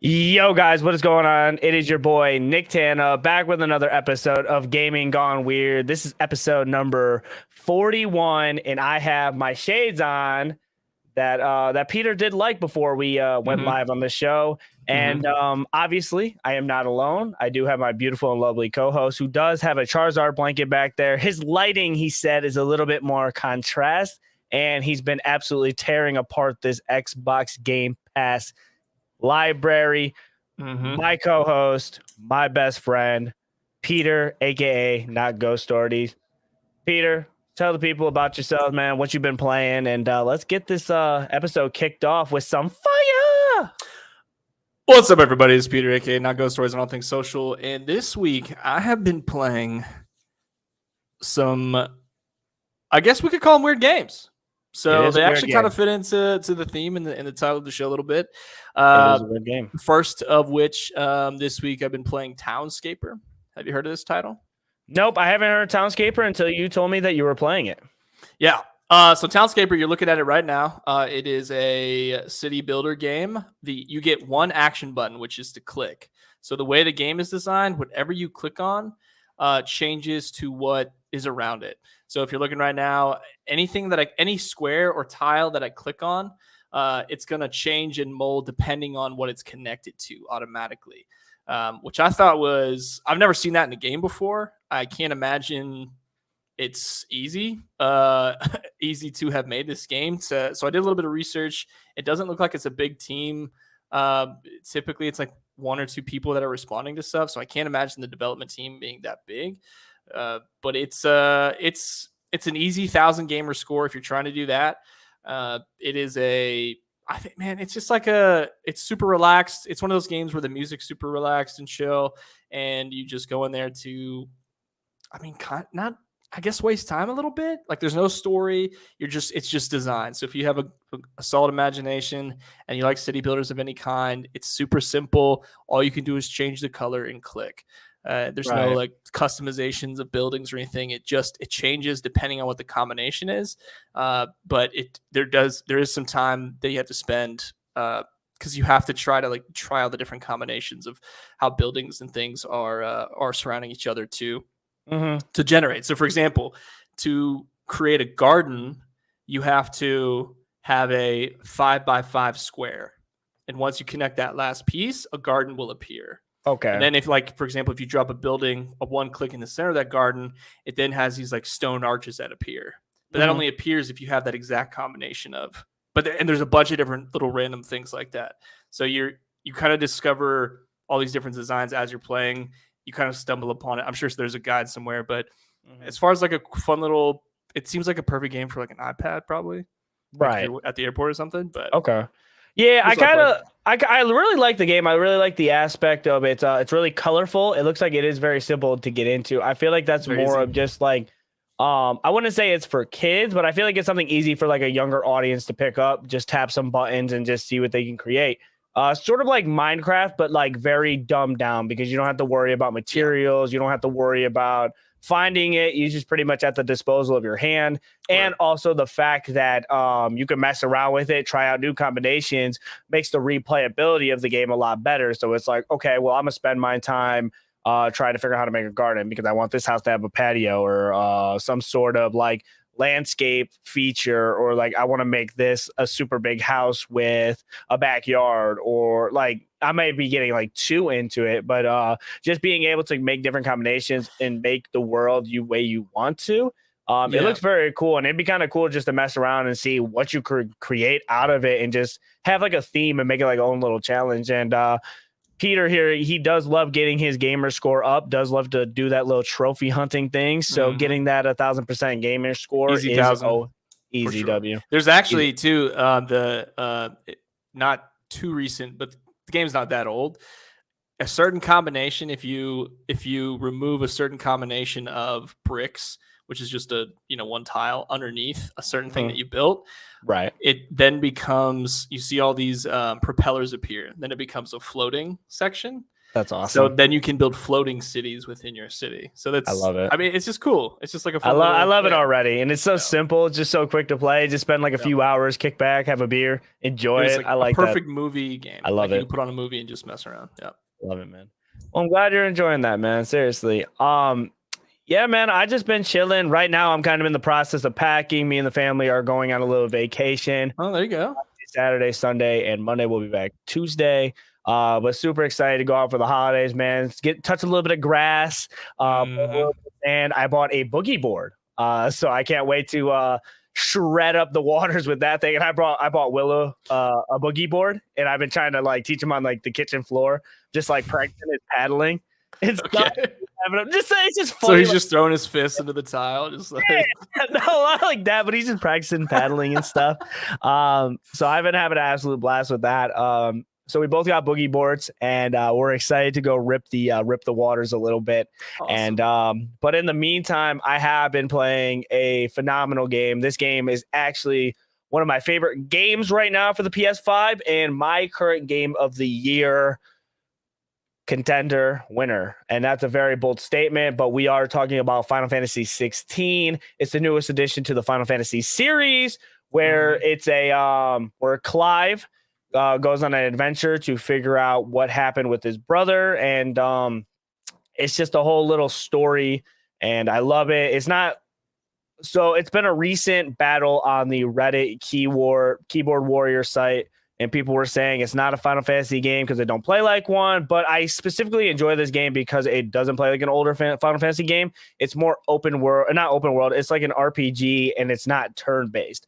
Yo, guys, what is going on? It is your boy Nicktana back with another episode of Gaming Gone Weird. This is episode number 41, and I have my shades on that Pieter did like before we went live on the show. And obviously, I am not alone. I do have my beautiful and lovely co-host who does have a Charizard blanket back there. His lighting, he said, is a little bit more contrast, and he's been absolutely tearing apart this Xbox Game Pass library. My co-host, my best friend, Pieter, aka Not Ghost Stories. Pieter, tell the people about yourself, man, what you've been playing, and let's get this episode kicked off with some fire. What's up, everybody? It's Pieter, aka Not Ghost Stories and All Things Social, and this week I have been playing some, I guess we could call them weird games. So they actually kind of fit into the theme and the title of the show a little bit. It is a weird game. First of which, this week I've been playing Townscaper. Have you heard of this title? Nope, I haven't heard Townscaper until you told me that you were playing it. Yeah. So Townscaper, you're looking at it right now. It is a city builder game. You get one action button, which is to click. So the way the game is designed, whatever you click on, changes to what is around it. So if you're looking right now, anything that any square or tile that I click on, it's going to change and mold depending on what it's connected to automatically, which I thought I've never seen that in a game before. I can't imagine it's easy to have made this game. So I did a little bit of research. It doesn't look like it's a big team. Typically it's like one or two people that are responding to stuff. So I can't imagine the development team being that big. But it's an easy 1,000 gamer score if you're trying to do that. It is I think, man, it's just like it's super relaxed. It's one of those games where the music's super relaxed and chill, and you just go in there to, I guess, waste time a little bit. Like there's no story. It's just designed. So if you have a solid imagination and you like city builders of any kind, it's super simple. All you can do is change the color and click. There's no like customizations of buildings or anything. It changes depending on what the combination is. But there is some time that you have to spend because you have to try all the different combinations of how buildings and things are surrounding each other to generate. So for example, to create a garden, you have to have a 5x5 square. And once you connect that last piece, a garden will appear. Okay. And then for example, if you drop a building, one click in the center of that garden, it then has these like stone arches that appear. But that only appears if you have that exact combination of, and there's a bunch of different little random things like that. So you kind of discover all these different designs as you're playing. You kind of stumble upon it. I'm sure there's a guide somewhere, but as far as like a fun little, it seems like a perfect game for like an iPad probably. Right. Like at the airport or something, but okay. Yeah, I really like the game. I really like the aspect of it. It's really colorful. It looks like it is very simple to get into. I feel like that's more of just like, I wouldn't say it's for kids, but I feel like it's something easy for like a younger audience to pick up. Just tap some buttons and just see what they can create. Sort of like Minecraft, but like very dumbed down because you don't have to worry about materials. You don't have to worry about finding it. You just pretty much at the disposal of your hand. And also the fact that you can mess around with it, try out new combinations, makes the replayability of the game a lot better. So it's like, okay, well, I'm gonna spend my time trying to figure out how to make a garden because I want this house to have a patio or some sort of like landscape feature, or like I want to make this a super big house with a backyard, or like I may be getting like too into it, but just being able to make different combinations and make the world way you want to. It looks very cool, and it'd be kind of cool just to mess around and see what you could create out of it and just have like a theme and make it like own little challenge. And Pieter here, he does love getting his gamer score up, does love to do that little trophy hunting thing. So getting that 1,000% gamer score is easy sure. W. There's actually too not too recent, but the game's not that old. A certain combination, if you remove a certain combination of bricks, which is just one tile underneath a certain thing that you built, right? It then becomes, you see all these propellers appear. Then it becomes a floating section. That's awesome. So then you can build floating cities within your city. So that's, I love it. I mean, it's just cool. It's just like a fun I love it already. And it's so simple, just so quick to play. Just spend like a few hours, kick back, have a beer, enjoy it. Like I like a perfect movie game. I love it. You can put on a movie and just mess around. Yeah. Love it, man. Well, I'm glad you're enjoying that, man. Seriously. Yeah, man, I just been chilling. Right now, I'm kind of in the process of packing. Me and the family are going on a little vacation. Oh, there you go. Saturday, Sunday, and Monday we'll be back Tuesday. But super excited to go out for the holidays, man. Touch a little bit of grass. And I bought a boogie board. So I can't wait to shred up the waters with that thing. And I bought Willow a boogie board, and I've been trying to like teach him on like the kitchen floor, just like practicing his paddling. It's it's just funny. So he's just throwing his fist into the tile, just like no, not like that, but he's just practicing paddling and stuff. So I've been having an absolute blast with that. So we both got boogie boards, and we're excited to go rip the waters a little bit. Awesome. And but in the meantime, I have been playing a phenomenal game. This game is actually one of my favorite games right now for the PS5, and my current game of the year contender winner. And that's a very bold statement, but we are talking about Final Fantasy 16. It's the newest addition to the Final Fantasy series, where it's where Clive goes on an adventure to figure out what happened with his brother, and it's just a whole little story, and I love it. It's been a recent battle on the Reddit keyboard warrior site, and people were saying it's not a Final Fantasy game because they don't play like one, but I specifically enjoy this game because it doesn't play like an older Final Fantasy game. It's more open world, not open world. It's like an RPG, and it's not turn-based.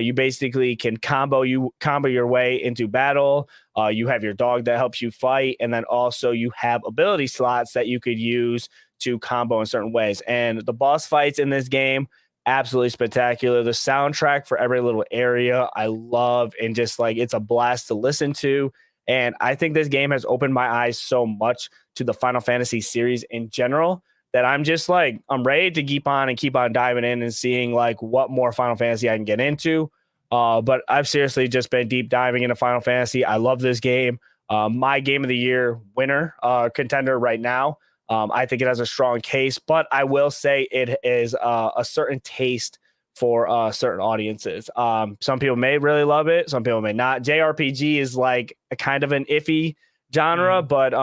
You basically can combo your way into battle. You have your dog that helps you fight, and then also you have ability slots that you could use to combo in certain ways. And the boss fights in this game, absolutely spectacular. The soundtrack for every little area I love, and just like it's a blast to listen to. And I think this game has opened my eyes so much to the Final Fantasy series in general that I'm just like, I'm ready to keep on diving in and seeing like what more Final Fantasy I can get into. But I've seriously just been deep diving into Final Fantasy. I love this game. My game of the year winner, contender right now. I think it has a strong case, but I will say it is a certain taste for certain audiences. Some people may really love it. Some people may not. JRPG is like a kind of an iffy genre, but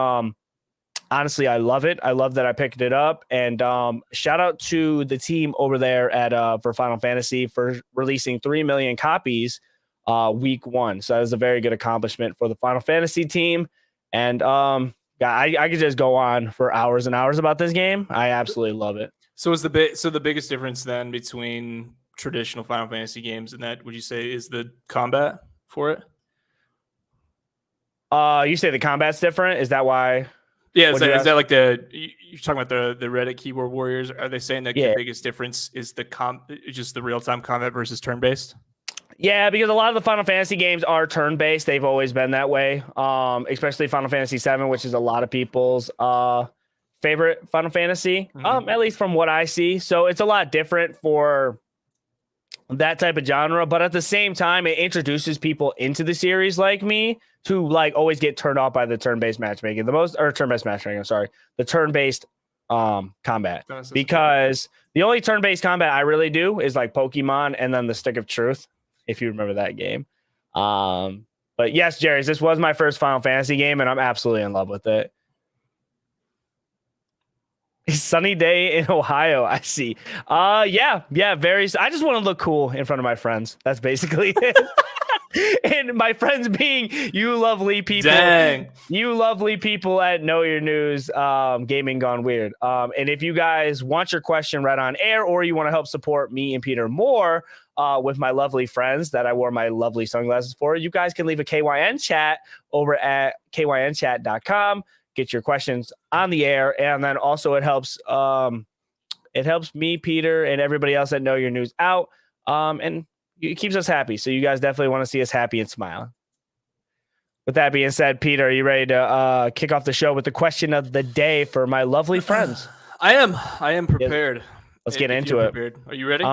honestly, I love it. I love that I picked it up. And shout out to the team over there at for Final Fantasy for releasing 3 million copies week 1. So that is a very good accomplishment for the Final Fantasy team. And I could just go on for hours and hours about this game. I absolutely love it. So the biggest difference then between traditional Final Fantasy games and that, would you say, is the combat for it? You say the combat's different? Is that why? Yeah, is that like you're talking about the Reddit keyboard warriors? Are they saying that the biggest difference is just the real-time combat versus turn-based? Yeah, because a lot of the Final Fantasy games are turn-based. They've always been that way, especially Final Fantasy VII, which is a lot of people's favorite Final Fantasy, at least from what I see. So it's a lot different for that type of genre, but at the same time, it introduces people into the series like me to like always get turned off by the turn-based matchmaking, the turn-based combat, because the only turn-based combat I really do is like Pokemon and then the Stick of Truth, if you remember that game. But yes, Jerry, this was my first Final Fantasy game, and I'm absolutely in love with it. Sunny day in Ohio, I see. Yeah, very. I just want to look cool in front of my friends. That's basically it. And my friends being you lovely people. Dang. You lovely people at Know Your News, Gaming Gone Weird. And if you guys want your question read on air, or you want to help support me and Peter more with my lovely friends that I wore my lovely sunglasses for, you guys can leave a KYN chat over at kynchat.com. Get your questions on the air, and then also it helps me, Peter, and everybody else that Know Your News out, and it keeps us happy. So you guys definitely want to see us happy and smiling. With that being said, Peter, are you ready to kick off the show with the question of the day for my lovely friends? I am prepared. Let's get into it. Prepared. Are you ready?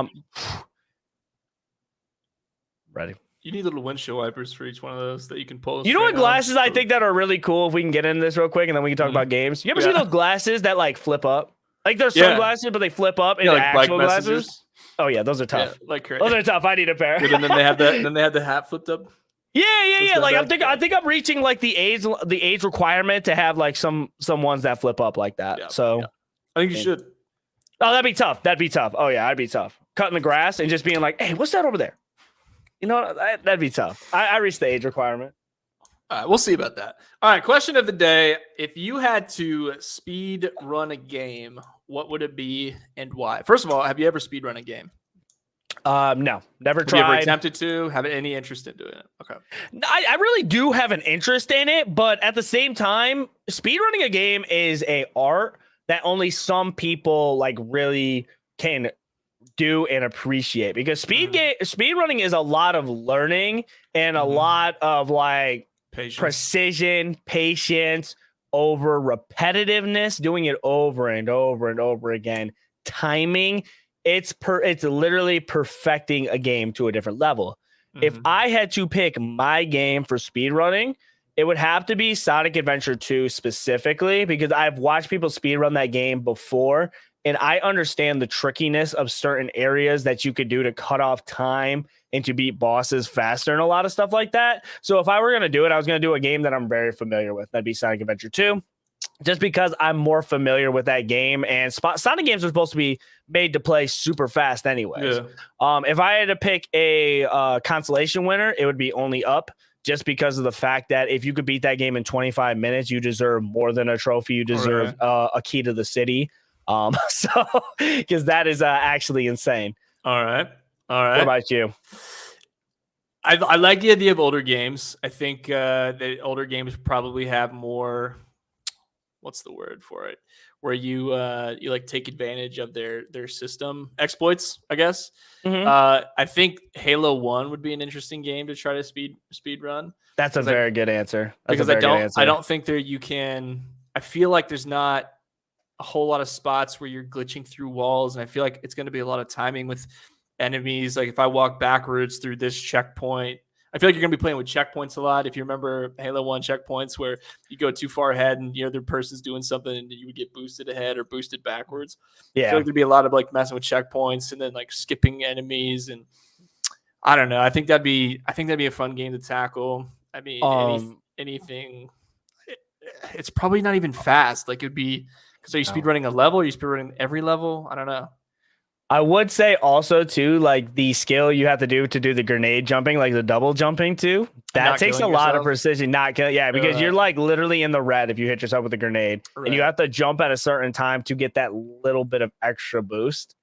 Ready. You need little windshield wipers for each one of those that you can pull. You know what glasses I think that are really cool? If we can get into this real quick, and then we can talk about games. You ever see those glasses that like flip up? Like they're sunglasses, but they flip up into like actual glasses. Oh yeah, those are tough. Like crazy. Those are tough. I need a pair. And then they had the hat flipped up. Yeah. Like I think I'm reaching like the age requirement to have like some ones that flip up like that. I think you should. Oh, that'd be tough. Oh yeah, I'd be tough. Cutting the grass and just being like, hey, what's that over there? You know, that'd be tough. I reached the age requirement. All right, we'll see about that. All right, question of the day. If you had to speed run a game, what would it be and why? First of all, have you ever speed run a game? No, never tried. Have you ever attempted to? Have any interest in doing it? Okay. I really do have an interest in it, but at the same time, speed running a game is a art that only some people like really can do and appreciate, because speed running is a lot of learning and a lot of like precision, patience, over repetitiveness, doing it over and over and over again, timing. It's literally perfecting a game to a different level. If I had to pick my game for speed running, it would have to be Sonic Adventure 2 specifically, because I've watched people speed run that game before. And I understand the trickiness of certain areas that you could do to cut off time and to beat bosses faster and a lot of stuff like that. So if I were going to do it, I was going to do a game that I'm very familiar with. That'd be Sonic Adventure 2, just because I'm more familiar with that game. And Sonic games are supposed to be made to play super fast anyways. Yeah. If I had to pick a consolation winner, it would be Only Up, just because of the fact that if you could beat that game in 25 minutes, you deserve more than a trophy. You deserve a key to the city. So because that is actually insane. All right. What about you? I like the idea of older games. I think the older games probably have more, what's the word for it, where you like take advantage of their system exploits, I guess. I think Halo 1 would be an interesting game to try to speed run. That's a very good answer. Because I don't think there you can. I feel like there's not a whole lot of spots where you're glitching through walls, and I feel like it's going to be a lot of timing with enemies. Like if I walk backwards through this checkpoint, I feel like you're going to be playing with checkpoints a lot. If you remember Halo 1 checkpoints where you go too far ahead and the other person's doing something and you would get boosted ahead or boosted backwards. Yeah. I feel like there'd be a lot of like messing with checkpoints and then like skipping enemies. And I don't know. I think that'd be a fun game to tackle. I mean, anything. It's probably not even fast. Like it'd be, because are you speed running a level? Are you speed running every level? I don't know. I would say also too, like the skill you have to do the grenade jumping, like the double jumping too. That takes a lot of precision. Because you're like literally in the red if you hit yourself with a grenade, and you have to jump at a certain time to get that little bit of extra boost.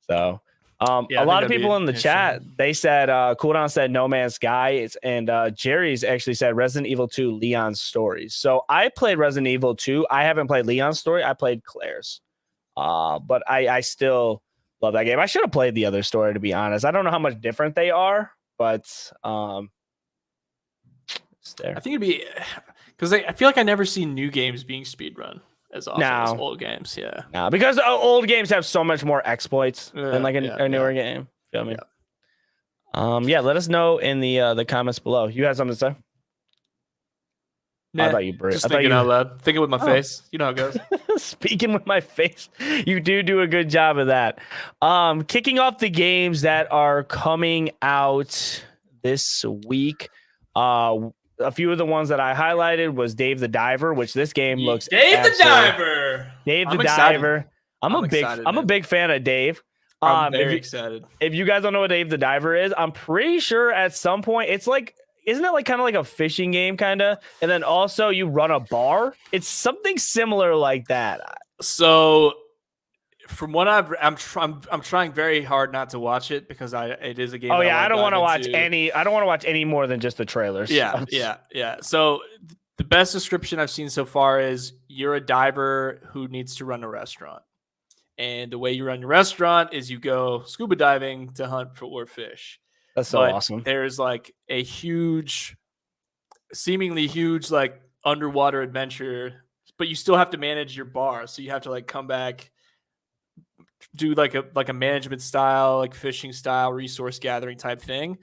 So, a lot of people in the chat, they said, Cooldown said No Man's Sky, and Jerry's actually said Resident Evil 2 Leon's Stories. So I played Resident Evil 2. I haven't played Leon's Story. I played Claire's. But I still love that game. I should have played the other story, to be honest. I don't know how much different they are, but it's there. I think it'd be, because I feel like I never see new games being speedrun as often as old games. Yeah. No, because old games have so much more exploits than like a newer game. Feel me? Let us know in the comments below. You had something to say? Nah, I thought you just thinking out loud. Thinking with my face. You know how it goes. Speaking with my face. You do a good job of that. Kicking off the games that are coming out this week. A few of the ones that I highlighted was Dave the Diver, which this game looks Dave the Diver. I'm a big fan of Dave. I'm very excited. If you guys don't know what Dave the Diver is, I'm pretty sure at some point it's like, isn't it like kind of like a fishing game kind of? And then also you run a bar. It's something similar like that. So from what I'm trying very hard not to watch it because it is a game. Oh yeah, I don't want to watch any. I don't want to watch any more than just the trailers. Yeah. So the best description I've seen so far is you're a diver who needs to run a restaurant, and the way you run your restaurant is you go scuba diving to hunt for fish. That's so awesome. There's like a seemingly huge like underwater adventure, but you still have to manage your bar. So you have to like come back, do like a management style, like fishing style, resource gathering type thing.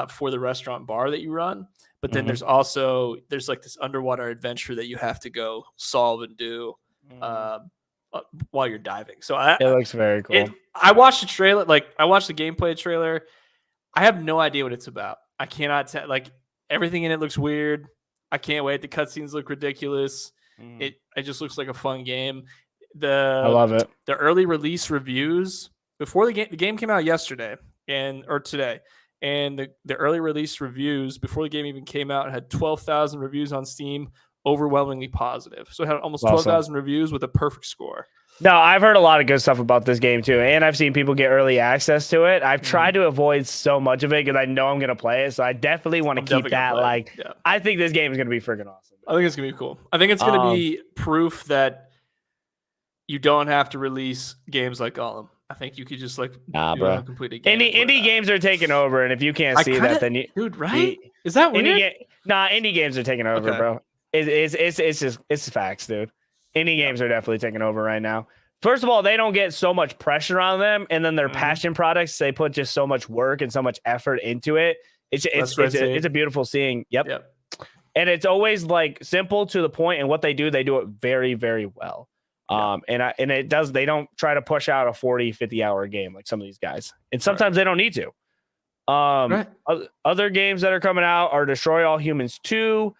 for the restaurant bar that you run. But then there's like this underwater adventure that you have to go solve and do while you're diving. So it looks very cool. I watched the trailer, I watched the gameplay trailer. I have no idea what it's about. I cannot tell. Like, everything in it looks weird. I can't wait. The cutscenes look ridiculous. It just looks like a fun game. I love it. The early release reviews before the game came out yesterday or today, and the early release reviews before the game even came out had 12,000 reviews on Steam, overwhelmingly positive. So it had almost 12,000 reviews with a perfect score. No, I've heard a lot of good stuff about this game too, and I've seen people get early access to it. I've tried to avoid so much of it because I know I'm gonna play it, so I definitely want to keep that. I think this game is gonna be freaking awesome. I think it's gonna be cool. I think it's gonna be proof that you don't have to release games like Gollum. I think you could just bro. Complete a game. Indie games are taking over, and if you can't see that, then dude, right? Is that weird? Indie games are taking over, bro. It's facts, dude. Indie games are definitely taking over right now. First of all, they don't get so much pressure on them, and then their passion products, they put just so much work and so much effort into it. It's a beautiful seeing. Yep. And it's always like simple to the point, and what they do it very, very well. They don't try to push out a 40-50 hour game like some of these guys, and sometimes they don't need to. Other games that are coming out are Destroy All Humans 2,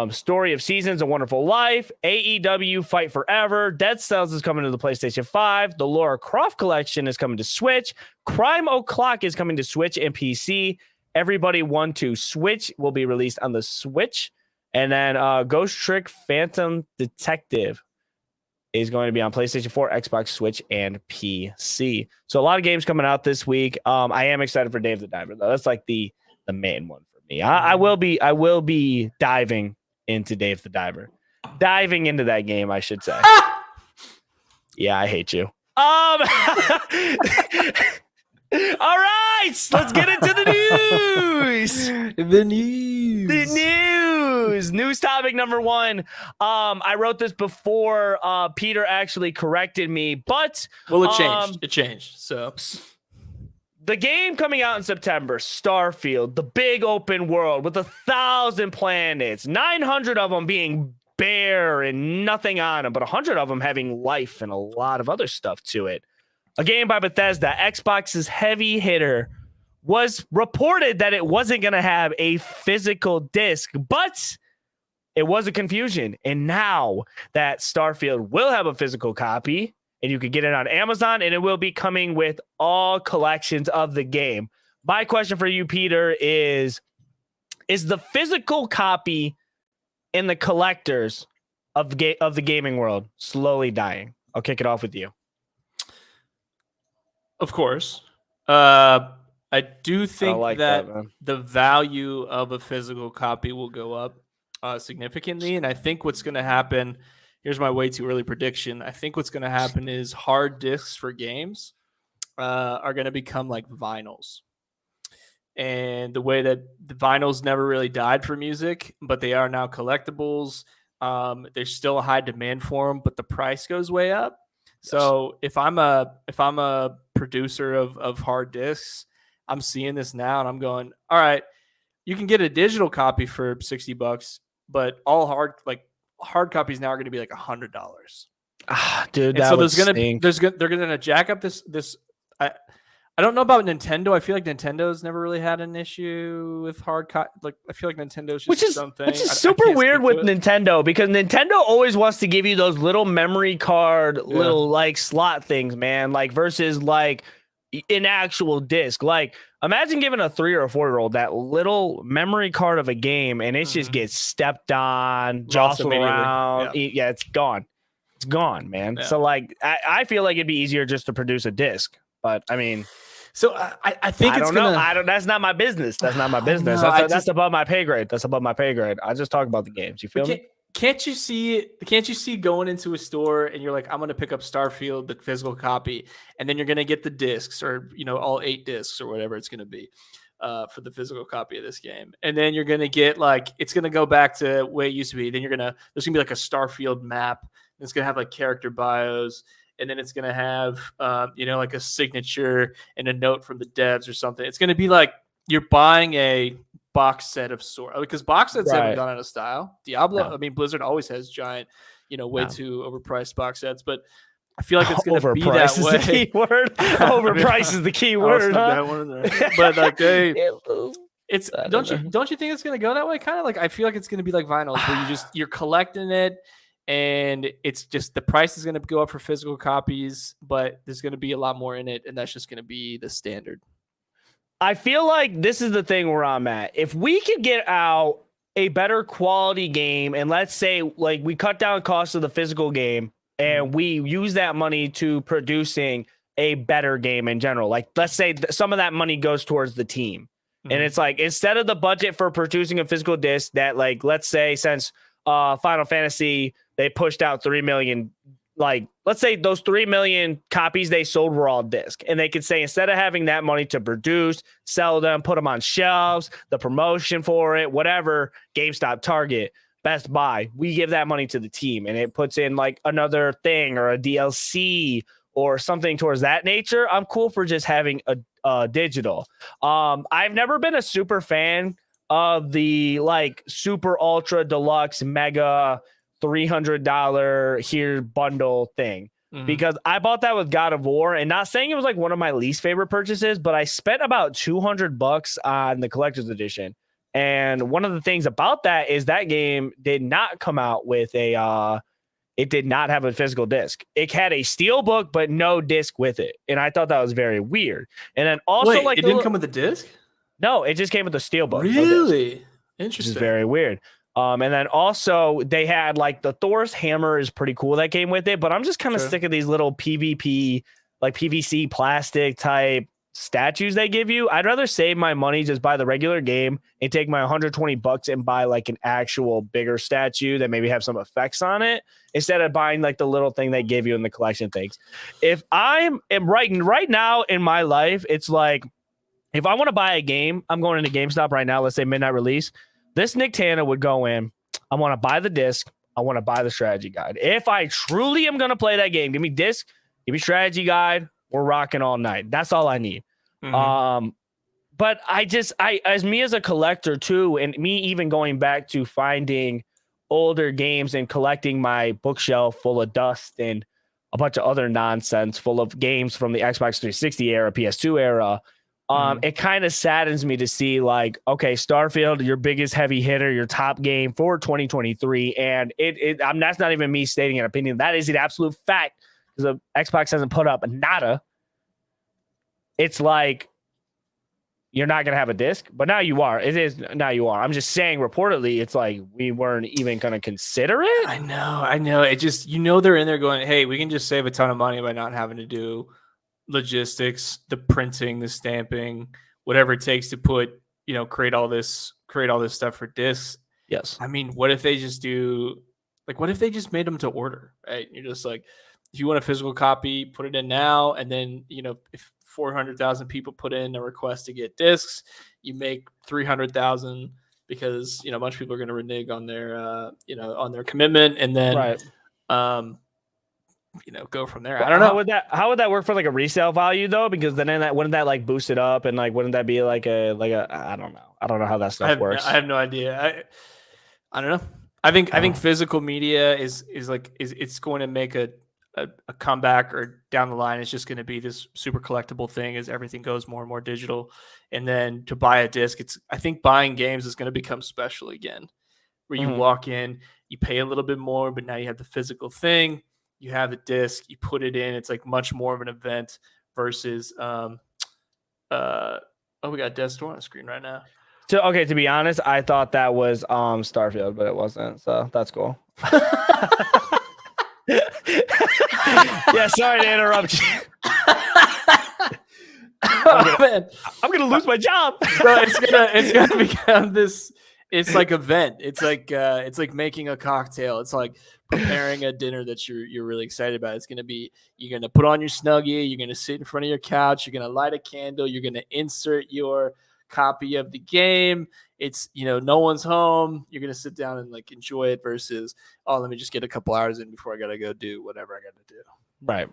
Story of Seasons, A Wonderful Life, AEW Fight Forever, Dead Cells is coming to the PlayStation 5, the Lara Croft Collection is coming to Switch, Crime O'Clock is coming to Switch and PC, Everybody 1-2 Switch will be released on the Switch, and then Ghost Trick Phantom Detective is going to be on PlayStation 4, Xbox, Switch, and PC. So a lot of games coming out this week. I am excited for Dave the Diver, though. That's like the main one for me. I will be diving into Dave the Diver. Diving into that game, I should say. Yeah, I hate you. All right, let's get into the news. News topic number 1. I wrote this before Pieter actually corrected me, but it changed. So the game coming out in September, Starfield, the big open world with 1,000 planets, 900 of them being bare and nothing on them, but 100 of them having life and a lot of other stuff to it. A game by Bethesda, Xbox's heavy hitter, was reported that it wasn't going to have a physical disc, but it was a confusion. And now that Starfield will have a physical copy, and you can get it on Amazon, and it will be coming with all collections of the game. My question for you, Pieter, is the physical copy in the collectors of the gaming world slowly dying? I'll kick it off with you. Of course. I do think that the value of a physical copy will go up significantly. And I think what's going to happen, here's my way too early prediction. I think what's going to happen is hard discs for games are going to become like vinyls. And the way that the vinyls never really died for music, but they are now collectibles. There's still a high demand for them, but the price goes way up. So if I'm a producer of hard discs, I'm seeing this now and I'm going, all right, you can get a digital copy for $60, but all hard copies now are going to be like $100. Dude, and so they're going to jack up this. I don't know about Nintendo. I feel like Nintendo's never really had an issue with hard copy. Like, I feel like Nintendo's just something. Which is super weird with Nintendo, because Nintendo always wants to give you those little memory card, little like slot things, man. Like versus like an actual disc. Like, imagine giving a 3 or a 4-year-old that little memory card of a game, and it just gets stepped on, jostled around. Yeah, it's gone. It's gone, man. Yeah. So like, I feel like it'd be easier just to produce a disc. But I mean, so I think it's gonna. I don't. That's not my business. That's not my business. That's above my pay grade. That's above my pay grade. I just talk about the games. You feel me? Can't you see going into a store and you're like, I'm gonna pick up Starfield, the physical copy, and then you're gonna get the discs, or all 8 discs or whatever it's gonna be, for the physical copy of this game, and then you're gonna get like, it's gonna go back to the way it used to be. Then there's gonna be like a Starfield map. And it's gonna have like character bios. And then it's going to have, like a signature and a note from the devs or something. It's going to be like you're buying a box set of sort, because box sets haven't gone out of style. Diablo, I mean, Blizzard always has giant, way too overpriced box sets, but I feel like it's going to be that way. Overpriced is the key word. Overpriced is the key word. That one in there. But like it's don't you think it's going to go that way? Kind of like I feel like it's going to be like vinyls, where you're collecting it, and it's just the price is going to go up for physical copies, but there's going to be a lot more in it, and that's just going to be the standard. I feel like this is the thing where I'm at. If we could get out a better quality game, and let's say like we cut down costs of the physical game, and we use that money to producing a better game in general. Like, let's say some of that money goes towards the team. And it's like, instead of the budget for producing a physical disc that, like, let's say since Final Fantasy, they pushed out 3 million, like, let's say those 3 million copies they sold were all disc. And they could say, instead of having that money to produce, sell them, put them on shelves, the promotion for it, whatever, GameStop, Target, Best Buy, we give that money to the team, and it puts in like another thing or a DLC or something towards that nature. I'm cool for just having a digital. I've never been a super fan of the like super ultra deluxe mega $300 here bundle thing, because I bought that with God of War, and not saying it was like one of my least favorite purchases, but I spent about $200 on the collector's edition. And one of the things about that is that game did not come out with it did not have a physical disc. It had a steel book, but no disc with it. And I thought that was very weird. And then also, it didn't come with a disc? No, it just came with a steel book. Really? No, interesting. Which is very weird. And then also they had like the Thor's hammer is pretty cool that came with it, but I'm just kind of sick of these little PvP, like PVC plastic type statues they give you. I'd rather save my money, just buy the regular game and take my $120 and buy like an actual bigger statue that maybe have some effects on it, instead of buying like the little thing they give you in the collection things. If I'm right now in my life, it's like, if I want to buy a game, I'm going into GameStop right now, let's say midnight release, this Nicktana would go in, I want to buy the disc, I want to buy the strategy guide. If I truly am going to play that game, give me disc, give me strategy guide, we're rocking all night. That's all I need. But I as me as a collector too, and me even going back to finding older games and collecting my bookshelf full of dust and a bunch of other nonsense full of games from the Xbox 360 era, PS2 era, it kind of saddens me to see like, okay, Starfield, your biggest heavy hitter, your top game for 2023. And that's not even me stating an opinion. That is an absolute fact, because the Xbox hasn't put up nada. It's like, you're not going to have a disc, but now you are. Now you are. I'm just saying, reportedly, it's like we weren't even going to consider it. I know. It just, they're in there going, hey, we can just save a ton of money by not having to do logistics, the printing, the stamping, whatever it takes to put, create all this stuff for discs. Yes. I mean, what if they just made them to order, right? You're just like, if you want a physical copy, put it in now. And then, if 400,000 people put in a request to get discs, you make 300,000, because, a bunch of people are going to renege on their, on their commitment. And then, go from there. I don't know. How would that work for like a resale value though? Because then wouldn't that like boost it up, and like, wouldn't that be like a, I don't know. I don't know how that stuff works. I have no idea. I don't know. I think physical media is it's going to make a comeback, or down the line, it's just going to be this super collectible thing as everything goes more and more digital. And then to buy a disc, I think buying games is going to become special again, where you walk in, you pay a little bit more, but now you have the physical thing, you have the disc, you put it in, it's like much more of an event versus, we got Death's Door on the screen right now. To be honest, I thought that was Starfield, but it wasn't. So that's cool. Yeah, sorry to interrupt you. I'm gonna lose my job. So it's gonna become this. It's like event. It's like making a cocktail. It's like preparing a dinner that you're really excited about. It's gonna be, you're gonna put on your Snuggie. You're gonna sit in front of your couch. You're gonna light a candle. You're gonna insert your copy of the game. It's, no one's home. You're gonna sit down and like enjoy it, versus, oh, let me just get a couple hours in before I gotta go do whatever I gotta do. Right.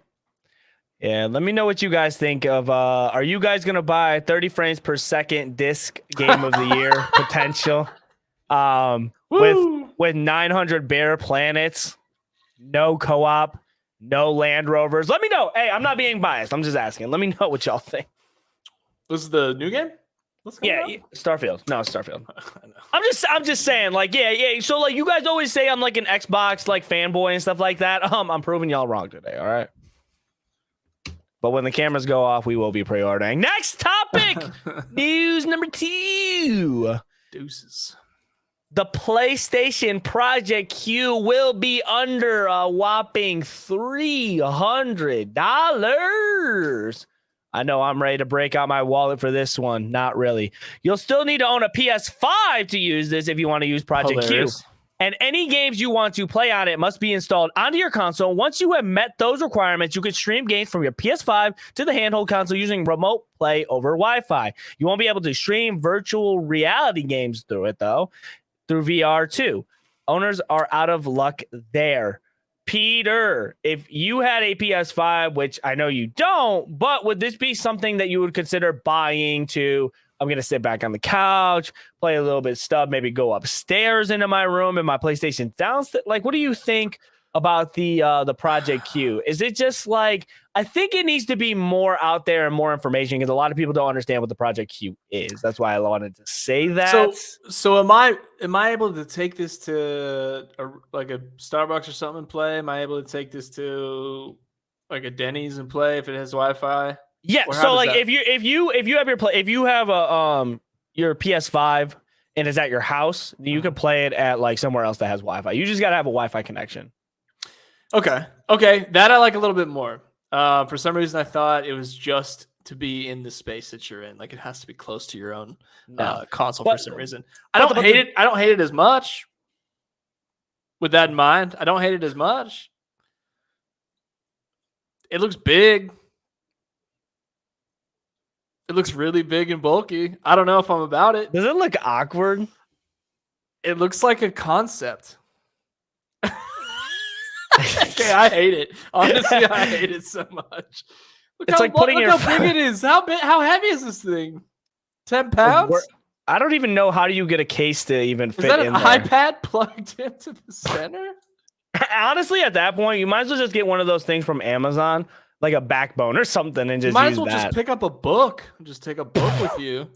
Yeah, let me know what you guys think of. Are you guys gonna buy 30 frames per second disc game of the year potential? With 900 bare planets, no co-op, no Land Rovers. Let me know. Hey, I'm not being biased. I'm just asking. Let me know what y'all think. This is the new game? Yeah, Starfield. No, it's Starfield. I'm just saying, like, yeah. So, like, you guys always say I'm like an Xbox like fanboy and stuff like that. I'm proving y'all wrong today. All right. But when the cameras go off, we will be pre-ordering. Next topic, news number 2. Deuces. The PlayStation Project Q will be under a whopping $300. I know I'm ready to break out my wallet for this one. Not really. You'll still need to own a PS5 to use this if you want to use Project Q. And any games you want to play on it must be installed onto your console. Once you have met those requirements, you can stream games from your PS5 to the handheld console using remote play over Wi-Fi. You won't be able to stream virtual reality games through it, though, through VR too. Owners are out of luck there. Pieter, if you had a PS5, which I know you don't, but would this be something that you would consider buying to... I'm going to sit back on the couch, play a little bit of stuff, maybe go upstairs into my room and my PlayStation downstairs. Like, what do you think about the Project Q? Is it just like, I think it needs to be more out there and more information because a lot of people don't understand what the Project Q is. That's why I wanted to say that. So am I able to take this to like a Starbucks or something and play? Am I able to take this to like a Denny's and play if it has Wi-Fi? Yeah, so like if you have a your PS5 and it's at your house, you can play it at like somewhere else that has Wi-Fi. You just gotta have a Wi-Fi connection. Okay, that I like a little bit more. For some reason, I thought it was just to be in the space that you're in. Like it has to be close to your own console for some reason. I don't hate it. I don't hate it as much. With that in mind, I don't hate it as much. It looks big. It looks really big and bulky. I don't know if I'm about it. Does it look awkward? It looks like a concept. Okay, I hate it. Honestly, I hate it so much. It's like putting your... Look how big it is. How heavy is this thing? 10 pounds? I don't even know how do you get a case to even fit in there. Is that an iPad plugged into the center? Honestly, at that point, you might as well just get one of those things from Amazon, like a backbone or something, and just might use as well that. Just pick up a book. Just take a book with you.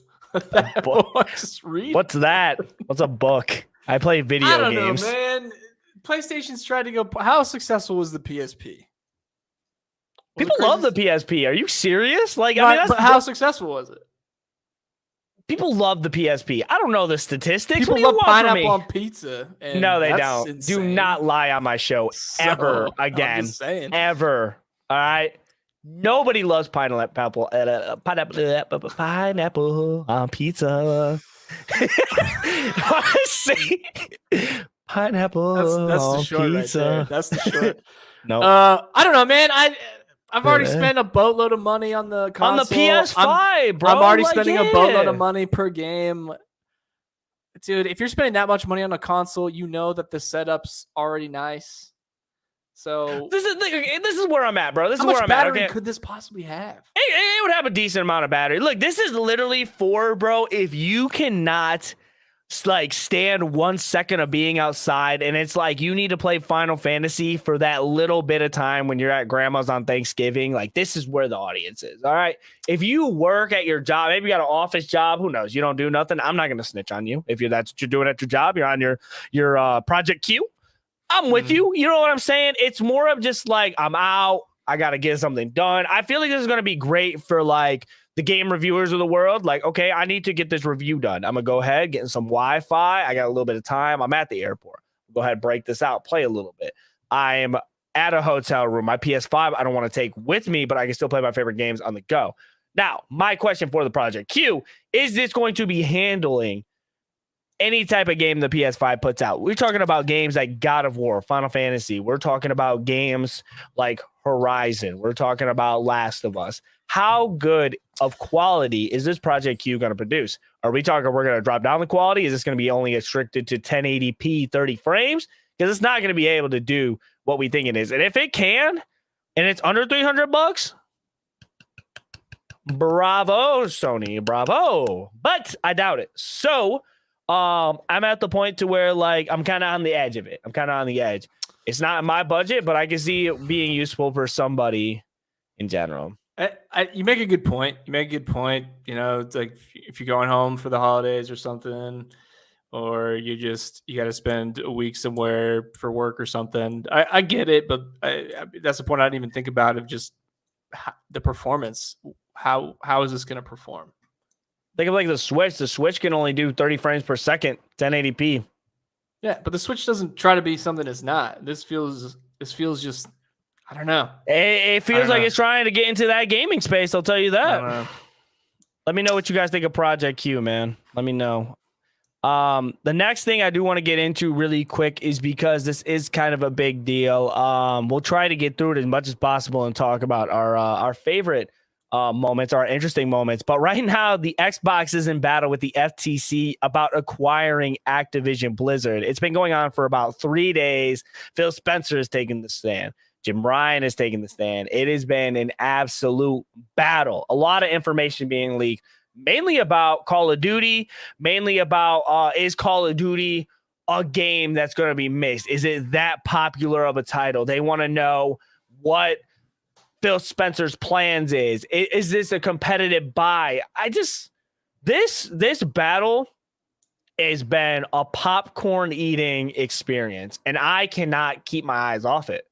Just read. What's that? What's a book? I play video games. I don't know, man. PlayStation's tried to go. How successful was the PSP? People love the PSP. Are you serious? Like, I mean, but how successful was it? People love the PSP. I don't know the statistics. People love pineapple on pizza. No, they don't. Insane. Do not lie on my show ever again. I'm just saying. Ever. All right. Nobody loves pineapple on pizza. Pineapple that's on the short pizza. Right there. That's the short. No. I don't know, man. I've already spent a boatload of money on the console. On the PS5, bro. I'm already spending a boatload of money per game. Dude, if you're spending that much money on a console, you know that the setup's already nice. So this is where I'm at, bro. This is where I'm at. How much battery could this possibly have? It would have a decent amount of battery. Look, this is literally for, bro, if you cannot like stand 1 second of being outside and it's like you need to play Final Fantasy for that little bit of time when you're at grandma's on Thanksgiving, like this is where the audience is. All right. If you work at your job, maybe you got an office job, who knows? You don't do nothing. I'm not going to snitch on you. If that's what you're doing at your job, you're on your Project Q. I'm with you. You know what I'm saying? It's more of just like, I'm out. I got to get something done. I feel like this is going to be great for like the game reviewers of the world. Like, okay, I need to get this review done. I'm going to go ahead, getting some Wi-Fi. I got a little bit of time. I'm at the airport. Go ahead, break this out, play a little bit. I am at a hotel room. My PS5, I don't want to take with me, but I can still play my favorite games on the go. Now, my question for the Project Q, is this going to be handling any type of game the PS5 puts out? We're talking about games like God of War, Final Fantasy. We're talking about games like Horizon. We're talking about Last of Us. How good of quality is this Project Q going to produce? Are we talking we're going to drop down the quality? Is this going to be only restricted to 1080p 30 frames? Because it's not going to be able to do what we think it is. And if it can, and it's under $300, Bravo, Sony, bravo. But I doubt it. So I'm at the point to where like I'm kind of on the edge of it. I'm kind of on the edge. It's not in my budget, but I can see it being useful for somebody in general. You make a good point. You make a good point. You know, it's like if you're going home for the holidays or something, or you got to spend a week somewhere for work or something. I get it, but that's the point I didn't even think about of just the performance. How is this going to perform? Think of like the Switch. The Switch can only do 30 frames per second, 1080p. Yeah, but the Switch doesn't try to be something it's not. This feels just, I don't know. It feels like it's trying to get into that gaming space. I'll tell you that. Let me know what you guys think of Project Q, man. Let me know. The next thing I do want to get into really quick is because this is kind of a big deal. We'll try to get through it as much as possible and talk about our favorite moments, our interesting moments. But right now, the Xbox is in battle with the FTC about acquiring Activision Blizzard. It's been going on for about 3 days. Phil Spencer has taken the stand. Jim Ryan has taken the stand. It has been an absolute battle. A lot of information being leaked, mainly about Call of Duty, mainly about is Call of Duty a game that's going to be missed? Is it that popular of a title? They want to know what Phil Spencer's plans is. Is this a competitive buy? This battle has been a popcorn eating experience, and I cannot keep my eyes off it.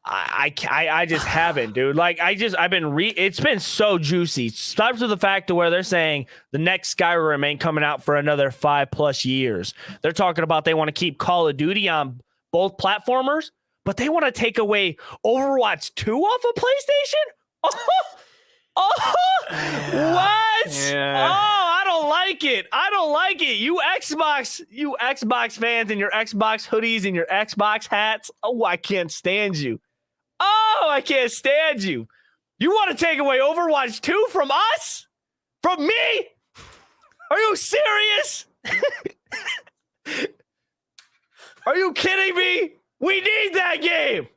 I just haven't, dude. Like it's been so juicy. Starts with the fact to where they're saying the next Skyrim ain't coming out for another 5+ years. They're talking about they want to keep Call of Duty on both platformers, but they want to take away Overwatch 2 off of PlayStation? What? Yeah. Oh, I don't like it. I don't like it. You Xbox fans and your Xbox hoodies and your Xbox hats. Oh, I can't stand you. Oh, I can't stand you. You want to take away Overwatch 2 from us? From me? Are you serious? Are you kidding me? We need that game.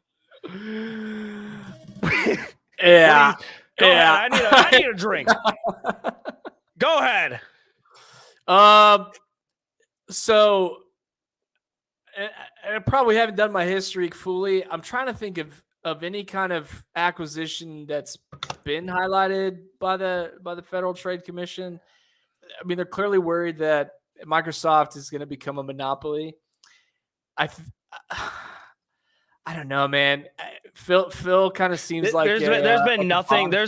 Yeah. Go ahead. I need a drink. Go ahead. So I probably haven't done my history fully. I'm trying to think of any kind of acquisition that's been highlighted by the Federal Trade Commission. I mean, they're clearly worried that Microsoft is going to become a monopoly. I don't know, man. Phil kind of seems like there's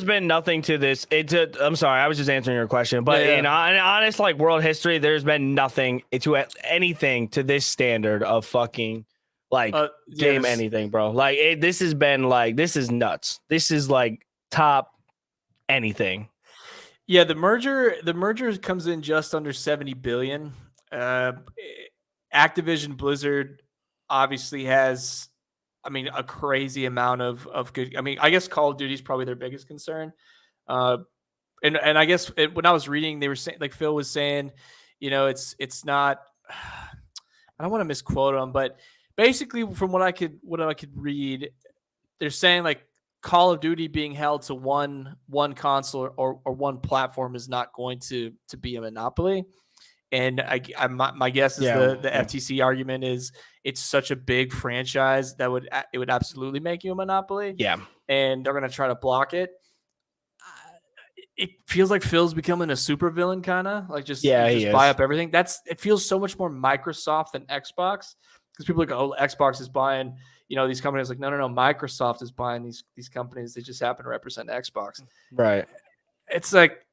been nothing to this. I'm sorry, I was just answering your question, but in honest like world history, there's been nothing to anything to this standard of fucking like game anything, bro. Like this has been like, this is nuts. This is like top anything. Yeah, the merger comes in just under $70 billion. Activision Blizzard obviously has, I mean, a crazy amount of good. I mean, I guess Call of Duty is probably their biggest concern. And I guess when I was reading, they were saying, like Phil was saying, you know, it's not. I don't want to misquote them, but basically, from what I could read, they're saying like Call of Duty being held to one console or one platform is not going to be a monopoly. And my guess is the FTC argument is it's such a big franchise that it would absolutely make you a monopoly. Yeah, and they're gonna try to block it. It feels like Phil's becoming a supervillain, kind of like just buy up everything. It feels so much more Microsoft than Xbox, because people go, oh, Xbox is buying, you know, these companies. Like, no, Microsoft is buying these companies. They just happen to represent Xbox. Right. It's like,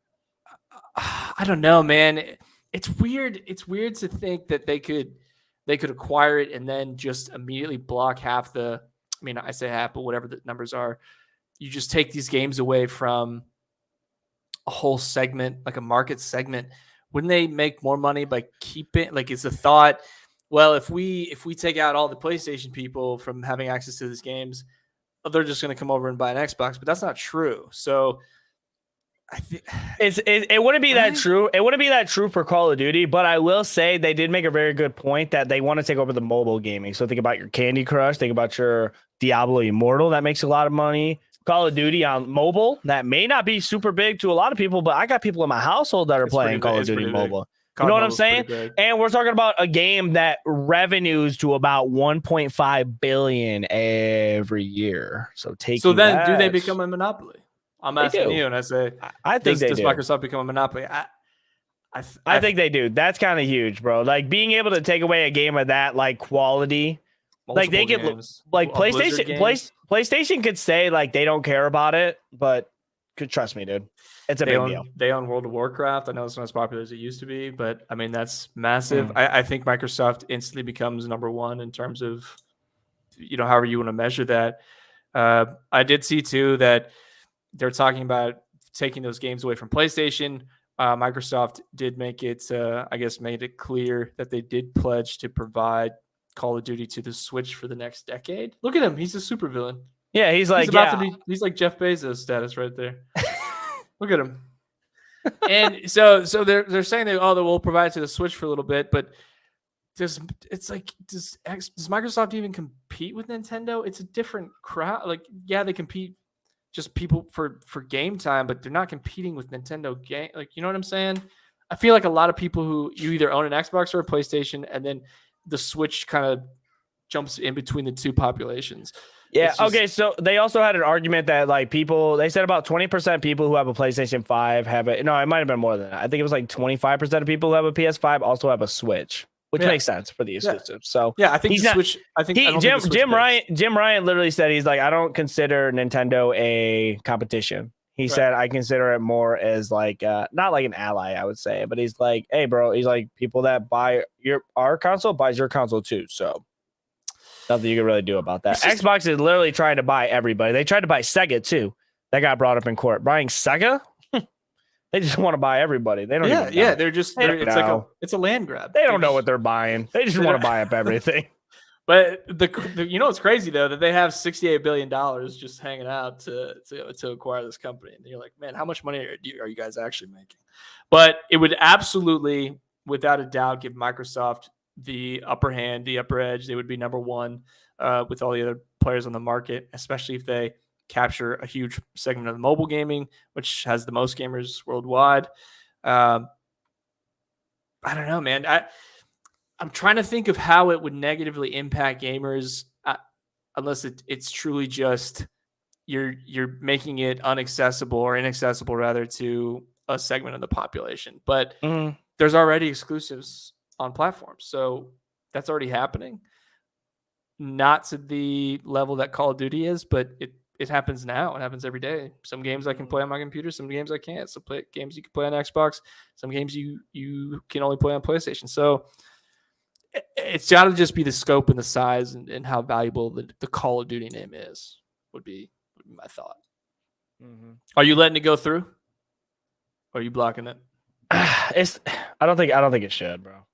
I don't know, man. It's weird. It's weird to think that they could acquire it and then just immediately block half the. I mean, I say half, but whatever the numbers are, you just take these games away from a whole segment, like a market segment. Wouldn't they make more money by keeping? Like, it's a thought. Well, if we take out all the PlayStation people from having access to these games, they're just going to come over and buy an Xbox. But that's not true. So. It wouldn't be that true. It wouldn't be that true for Call of Duty, but I will say they did make a very good point that they want to take over the mobile gaming. So think about your Candy Crush, think about your Diablo Immortal that makes a lot of money. Call of Duty on mobile. That may not be super big to a lot of people, but I got people in my household that are playing Call of Duty mobile. You know what I'm saying? And we're talking about a game that revenues to about 1.5 billion every year. So do they become a monopoly? I'm asking you, and I say, I think does Microsoft become a monopoly? I think they do. That's kind of huge, bro. Like being able to take away a game of that like quality, like they could like PlayStation could say like they don't care about it, but trust me, dude. It's a big deal. They own World of Warcraft. I know it's not as popular as it used to be, but I mean, that's massive. I think Microsoft instantly becomes number one in terms of, however you want to measure that. I did see too that they're talking about taking those games away from PlayStation. Microsoft did make it, made it clear that they did pledge to provide Call of Duty to the Switch for the next decade. Look at him. He's a supervillain. Yeah, he's like he's like Jeff Bezos status right there. Look at him. And so they're saying that they will provide it to the Switch for a little bit, but does Microsoft even compete with Nintendo? It's a different crowd. Like, yeah, they compete just people for game time, but they're not competing with Nintendo game. Like, you know what I'm saying? I feel like a lot of people who you either own an Xbox or a PlayStation, and then the Switch kind of jumps in between the two populations. Yeah. Okay. So they also had an argument that like they said about 20% people who have a PlayStation 5 have it. No, it might have been more than that. I think it was like 25% of people who have a PS5 also have a Switch, which makes sense for the exclusives. So yeah, I think Switch. Jim Ryan literally said he's like, I don't consider Nintendo a competition. He said I consider it more as like not like an ally, I would say, but he's like, hey, bro, he's like people that buy our console buys your console too. So nothing you can really do about that. Xbox is literally trying to buy everybody. They tried to buy Sega too. That got brought up in court. Buying Sega? They just want to buy everybody. They don't. They're just. It's a land grab. They don't know what they're buying. They just want to buy up everything. But it's crazy though that they have $68 billion just hanging out to acquire this company, and you're like, man, how much money are you guys actually making? But it would absolutely, without a doubt, give Microsoft the upper hand, the upper edge. They would be number one with all the other players on the market, especially if they capture a huge segment of the mobile gaming, which has the most gamers worldwide. I don't know, man. I'm trying to think of how it would negatively impact gamers, unless it's truly just you're making it inaccessible rather to a segment of the population. But there's already exclusives on platforms, so that's already happening. Not to the level that Call of Duty is, but it happens now. It happens every day. Some games I can play on my computer, some games I can't. Some games you can play on Xbox, some games you can only play on PlayStation. So it's got to just be the scope and the size and how valuable the Call of Duty name is. Would be my thought. Are you letting it go through? Or are you blocking it? I don't think it should, bro.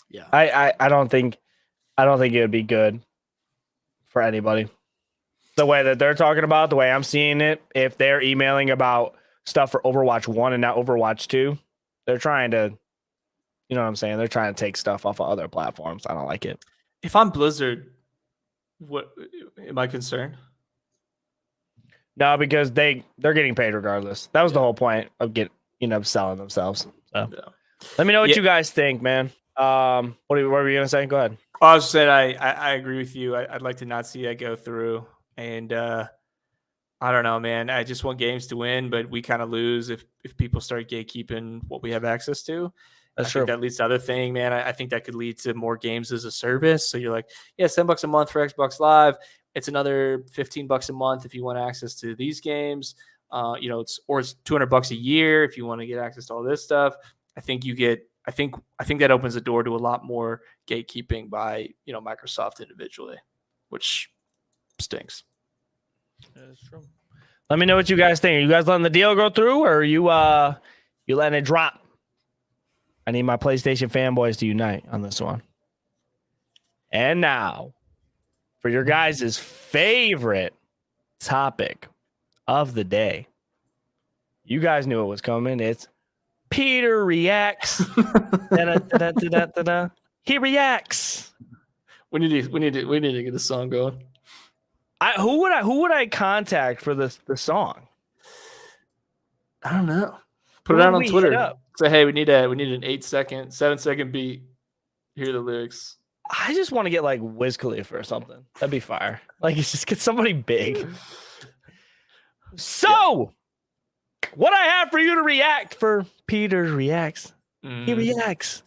Yeah. I don't think it would be good for anybody. The way that they're talking about, the way I'm seeing it, if they're emailing about stuff for Overwatch 1 and not Overwatch 2, they're trying to, you know what I'm saying? They're trying to take stuff off of other platforms. I don't like it. If I'm Blizzard, what am I concerned? No, because they're getting paid regardless. That was the whole point of selling themselves. So. Yeah. Let me know what you guys think, man. What were you gonna say? Go ahead. I was saying I agree with you. I'd like to not see that go through. And I don't know, man. I just want games to win, but we kind of lose if people start gatekeeping what we have access to. That's true. That leads to other thing, man. I think that could lead to more games as a service. So you're like, yeah, $7 a month for Xbox Live. It's another $15 a month if you want access to these games. It's $200 a year if you want to get access to all this stuff. I think that opens the door to a lot more gatekeeping by Microsoft individually, which stinks. That's true. Let me know what you guys think. Are you guys letting the deal go through, or are you letting it drop? I need my PlayStation fanboys to unite on this one. And now, for your guys' favorite topic of the day. You guys knew it was coming. It's Pieter Reacts. He reacts. We need to get a song going. Who would I contact for the song? I don't know. Put it out on Twitter. Say, hey, we need an 7-second beat. Hear the lyrics. I just want to get like Wiz Khalifa or something. That'd be fire. Like, just get somebody big. So, what I have for you to react for Pieter Reacts. He reacts.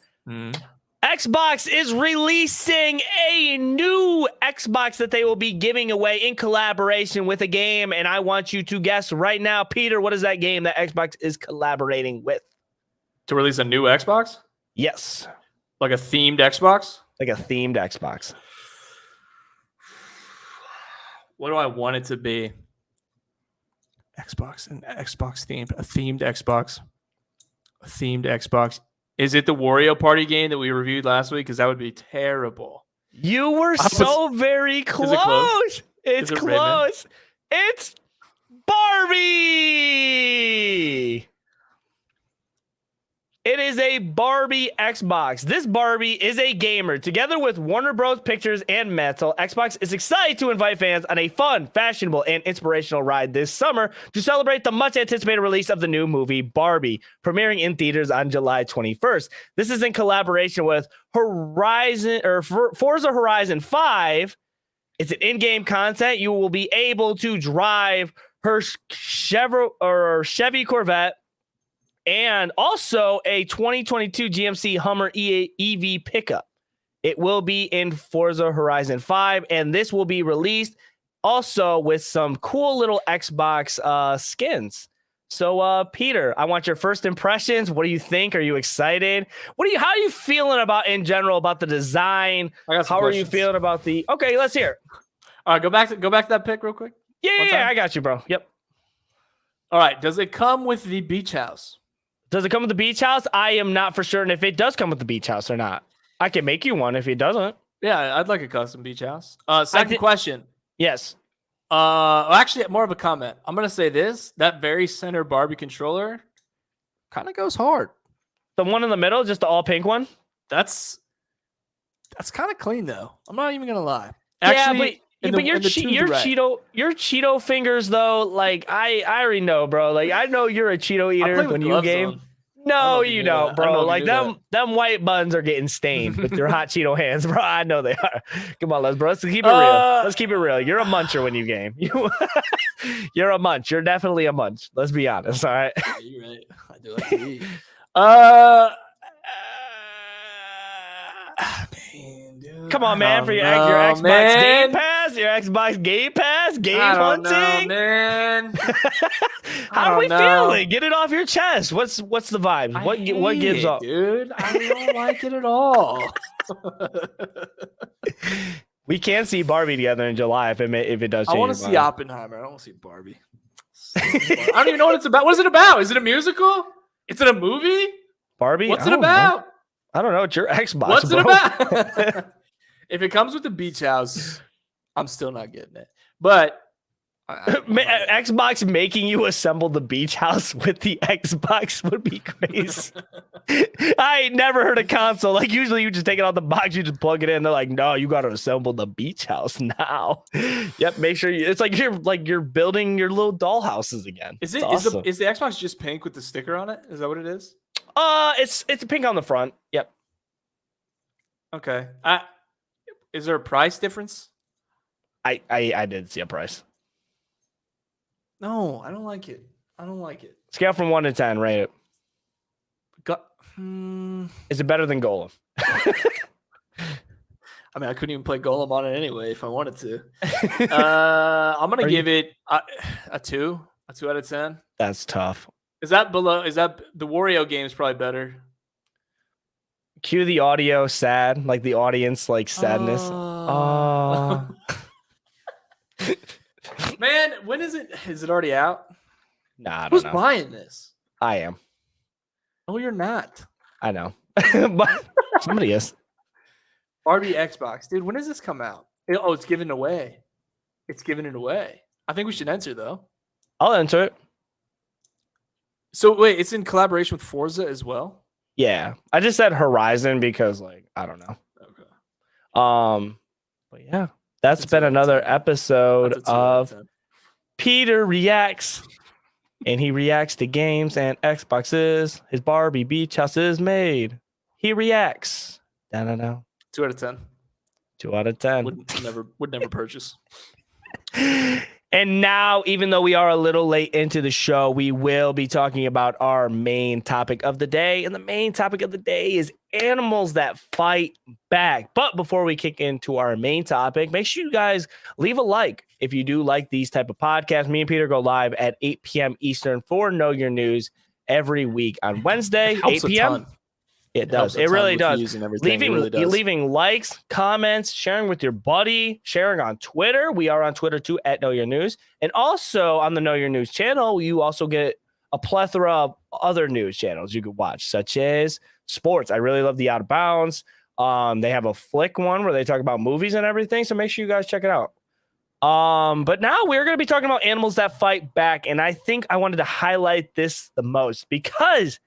Xbox is releasing a new Xbox that they will be giving away in collaboration with a game. And I want you to guess right now, Pieter, what is that game that Xbox is collaborating with? To release a new Xbox? Yes. Like a themed Xbox? Like a themed Xbox. What do I want it to be? Xbox, an Xbox themed, a themed Xbox. A themed Xbox. Is it the Wario Party game that we reviewed last week? Because that would be terrible. You were so very close. It's close. It's Barbie. It is a Barbie Xbox. This Barbie is a gamer. Together with Warner Bros. Pictures and Mattel, Xbox is excited to invite fans on a fun, fashionable, and inspirational ride this summer to celebrate the much-anticipated release of the new movie Barbie, premiering in theaters on July 21st. This is in collaboration with Forza Horizon 5. It's an in-game content. You will be able to drive her Chevy Corvette, and also a 2022 GMC Hummer EV pickup. It will be in Forza Horizon 5, and this will be released also with some cool little Xbox skins. So, Pieter, I want your first impressions. What do you think? Are you excited? How are you feeling in general about the design? How are you feeling about the? Okay, let's hear it. All right, go back to that pick real quick. Yeah, I got you, bro. Yep. All right, does it come with the beach house? Does it come with the beach house? I am not for certain if it does come with the beach house or not. I can make you one if it doesn't. Yeah, I'd like a custom beach house. Second question. Yes. Actually, more of a comment. I'm gonna say this: that very center Barbie controller kind of goes hard. The one in the middle, just the all pink one. That's kind of clean though. I'm not even gonna lie. Actually, but your Cheeto fingers though, like I already know, bro. Like I know you're a Cheeto eater when you game. No, you don't, bro. Like them white buns are getting stained with your hot Cheeto hands, bro. I know they are. Come on, let's keep it real. Let's keep it real. You're a muncher when you game. You're a munch. You're definitely a munch. Let's be honest. All right. Yeah, you're right. I do like to eat. Come on, man, for your Xbox Game Pass, game hunting. Man. How are we feeling? Get it off your chest. What's the vibe? What gives up? Dude, I don't like it at all. We can see Barbie together in July if it does change. I want to see Oppenheimer. I don't want to see Barbie. I don't even know what it's about. What is it about? Is it a musical? Is it a movie? Barbie? What's it about? I don't know. It's your Xbox. What's it about? If it comes with the beach house, I'm still not getting it. But Xbox making you assemble the beach house with the Xbox would be crazy. I ain't never heard a console. Like usually you just take it out the box, you just plug it in. They're like, no, you got to assemble the beach house now. Yep, make sure it's like you're building your little doll houses again. Is the Xbox just pink with the sticker on it? Is that what it is? It's pink on the front. Yep. Okay. Is there a price difference? I did see a price. No, I don't like it. Scale from 1 to 10, rate it. Is it better than Golem? I mean, I couldn't even play Golem on it anyway if I wanted to. I'm gonna give it a 2 out of 10. That's tough. Is that the Wario game is probably better? Cue the audio sad, like the audience, like sadness. Man, when is it? Is it already out? Nah, I don't Who's know. buying this? I am. Oh, you're not. I know. But somebody is. Barbie Xbox. Dude, when does this come out? It's given away. It's giving it away. I think we should enter, though. I'll enter it. So, wait, it's in collaboration with Forza as well? Yeah. I just said Horizon because, like, I don't know. Okay. But yeah. that's been another episode of Pieter Reacts. And he reacts to games and Xboxes. His Barbie beach house is made. He reacts. No. 2 out of 10. 2 out of 10. Would never purchase. And now, even though we are a little late into the show, we will be talking about our main topic of the day. And the main topic of the day is animals that fight back. But before we kick into our main topic, make sure you guys leave a like if you do like these type of podcasts. Me and Peter go live at 8 p.m. Eastern for Know Your News every week on Wednesday, 8 p.m. It does. It really does. Leaving likes, comments, sharing with your buddy, sharing on Twitter. We are on Twitter too at Know Your News. And also on the Know Your News channel, you also get a plethora of other news channels you could watch, such as sports. I really love the Out of Bounds. They have a flick one where they talk about movies and everything. So make sure you guys check it out. But now we're going to be talking about animals that fight back. And I think I wanted to highlight this the most because